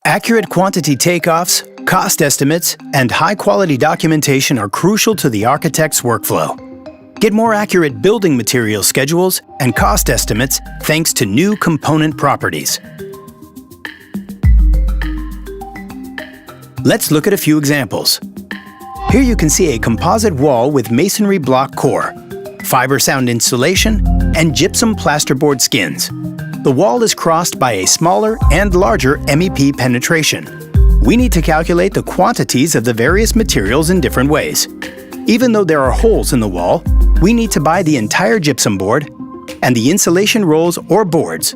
Accurate quantity takeoffs, cost estimates, and high-quality documentation are crucial to the architect's workflow. Get more accurate building material schedules and cost estimates thanks to new component properties. Let's look at a few examples. Here you can see a composite wall with masonry block core, fiber sound insulation, and gypsum plasterboard skins. The wall is crossed by a smaller and larger MEP penetration. We need to calculate the quantities of the various materials in different ways. Even though there are holes in the wall, we need to buy the entire gypsum board and the insulation rolls or boards.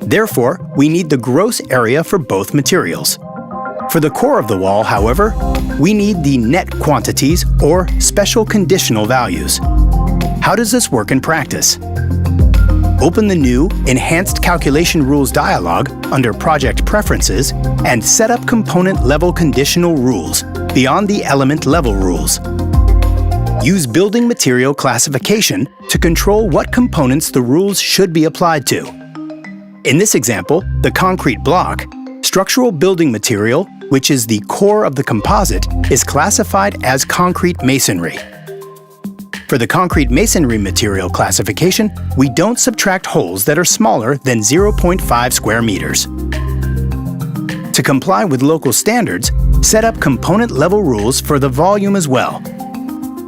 Therefore, we need the gross area for both materials. For the core of the wall, however, we need the net quantities or special conditional values. How does this work in practice? Open the new Enhanced Calculation Rules dialog under Project Preferences and set up component level conditional rules beyond the element level rules. Use Building Material Classification to control what components the rules should be applied to. In this example, the concrete block, structural building material, which is the core of the composite, is classified as concrete masonry. For the concrete masonry material classification, we don't subtract holes that are smaller than 0.5 square meters. To comply with local standards, set up component-level rules for the volume as well.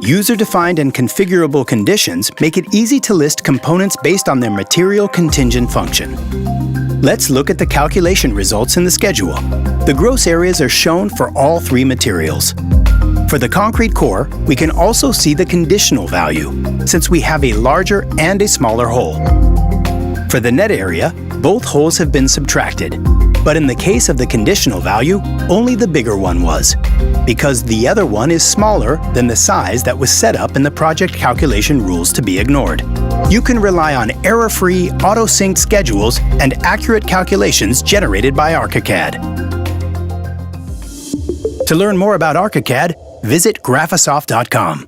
User-defined and configurable conditions make it easy to list components based on their material contingent function. Let's look at the calculation results in the schedule. The gross areas are shown for all three materials. For the concrete core, we can also see the conditional value, since we have a larger and a smaller hole. For the net area, both holes have been subtracted, but in the case of the conditional value, only the bigger one was, because the other one is smaller than the size that was set up in the project calculation rules to be ignored. You can rely on error-free, auto-synced schedules and accurate calculations generated by Archicad. To learn more about Archicad, visit graphisoft.com.